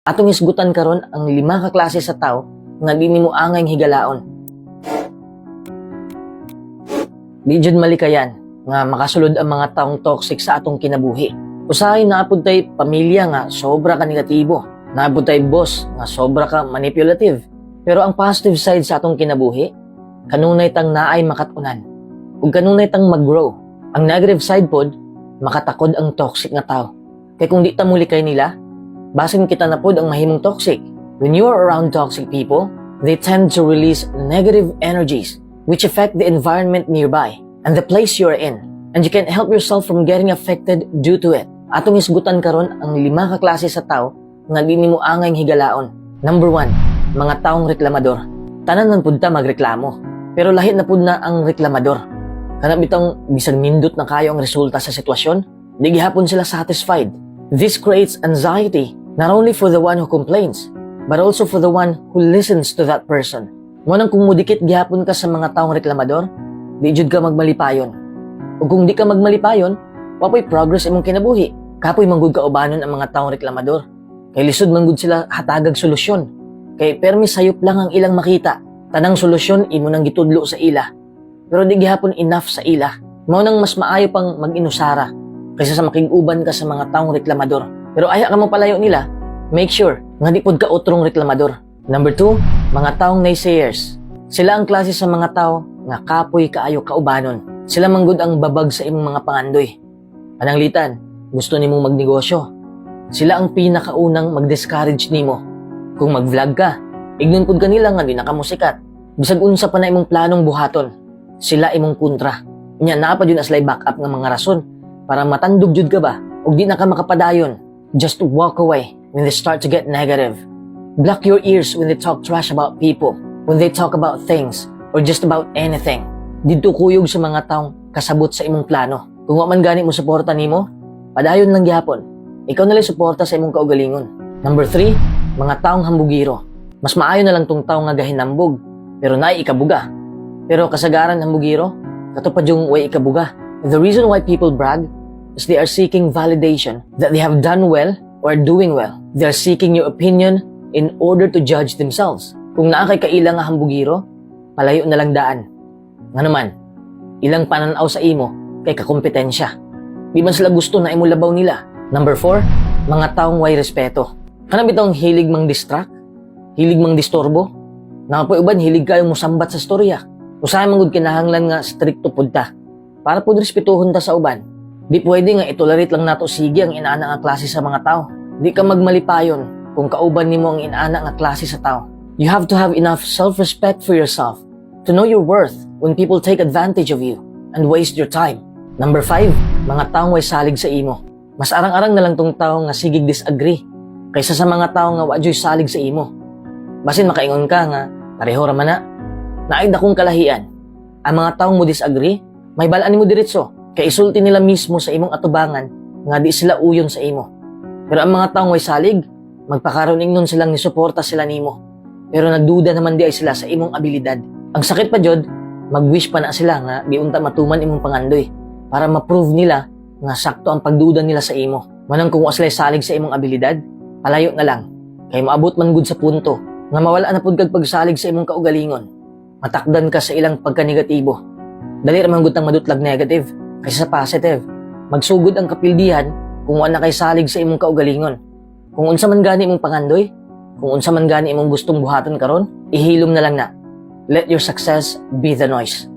Atong isgutan karon ang 5 ka klase sa tao nga di nimo angay higalaon. Di jud malikayan nga makasulod ang mga taong toxic sa atong kinabuhi. Usahay naapod tay pamilya nga sobra ka negatibo. Naapod tay boss nga sobra ka manipulative. Pero ang positive side sa atong kinabuhi, kanunay tang naay makatunan. Ug kanunay tang mag-grow. Ang negative side pod, makatakod ang toxic nga tao. Kay kung di ta mulikay nila, basin kita na pod ang mahimong toxic. When you are around toxic people, they tend to release negative energies which affect the environment nearby and the place you are in. And you can't help yourself from getting affected due to it. Atong isgutan karon ang 5 ka klase sa tao nga di nimo angay higalaon. Number 1, mga taong reklamador. Tanan man pud ta magreklamo, pero lahi na pud na ang reklamador. Kana bitang bisag nindot na kayo ang resulta sa sitwasyon, di gihapon sila satisfied. This creates anxiety not only for the one who complains, but also for the one who listens to that person. Ngunang kung mudikit gihapon ka sa mga taong reklamador, di jud ka magmalipayon. O kung di ka magmalipayon, wapoy progress imong kinabuhi. Kapoy manggud ka ubanon ang mga taong reklamador. Kay lisod manggud sila hatagag solusyon. Kay permi sayop lang ang ilang makita. Tanang solusyon imo nang gitudlo sa ila. Pero di gihapon enough sa ila. Mao nang mas maayo pang mag-inusara kaysa sa makig-uban ka sa mga taong reklamador. Pero aya ka mo palayo nila, make sure nga di pod ka utrong reklamador. Number 2, mga taong naysayers. Sila ang klase sa mga tao nga kapoy kaayo kaubanon. Sila manggod ang babag sa imong mga pangandoy. Pananglitan, gusto nimong magnegosyo. Sila ang pinakaunang mag-discourage nimo. Kung mag-vlog ka, ignon pod kanila nga di na ka mo sikat. Bisag unsa pa na imong planong buhaton, sila imong kontra. Nya naa pa jud aslay backup nga mga rason para matandog jud ka ba ug di na ka makapadayon. Just walk away when they start to get negative. Block your ears when they talk trash about people, when they talk about things, or just about anything. Dito kuyog sa mga taong kasabot sa imong plano. Kung wa man gani mo suporta nimo, padayon lang gyapon. Ikaw na lang suporta sa imong kaugalingon. Number 3, mga taong hambugiro. Mas maayo na lang tong tao nga gahinambog, pero naay ikabuga. Pero kasagaran hambugiro, katupad yung way ikabuga. The reason why people brag is they are seeking validation that they have done well or are doing well. They are seeking your opinion in order to judge themselves. Kung naa kay kaila nga hambugiro, palayo na lang daan. Nga naman, ilang pananaw sa imo kay kakompetensya. Di man sila gusto na imo labaw nila. Number 4, mga taong way respeto. Kanang bitong hilig mang distract, hilig mang disturbo. Napoy uban hilig kayo mosambat sa storya. Usahay manggod kinahanglan nga stricto pud ta para pud respetuhon ta sa uban. Di pwede nga itolerate lang nato sige ang inaana nga klase sa mga tao. Di ka magmalipayon kung kauban nimo ang inaana nga klase sa tao. You have to have enough self-respect for yourself to know your worth when people take advantage of you and waste your time. Number 5, mga taong way salig sa imo. Mas arang-arang na lang tong tao nga sigig disagree kaysa sa mga tao nga wadyoy salig sa imo. Basin makaingon ka nga pareho ra man na. Naay dakong kalahian. Ang mga taong mo disagree, may balaan nimo diretso. Kay isulti nila mismo sa imong atubangan nga di sila uyon sa imo. Pero ang mga taong way salig, magpakaroon ingnon silang nisuporta sila nimo. Pero nagduda naman di ay sila sa imong abilidad. Ang sakit pa jud, mag-wish pa na sila nga di unta matuman imong pangandoy para ma-prove nila nga sakto ang pagduda nila sa imo. Manang kung waslay salig sa imong abilidad, palayo na lang. Kay maabot man gud sa punto nga mawala na pud kag pagsalig sa imong kaugalingon. Matakdan ka sa ilang pagka-negatibo. Dali ra man gud tang madutlag negative kaysa sa positive. Magsugod ang kapildihan kung wala kay salig sa imong kaugalingon. Kung unsa man gani imong pangandoy, kung unsa man gani imong gustong buhaton karon, ihilom na lang na. Let your success be the noise.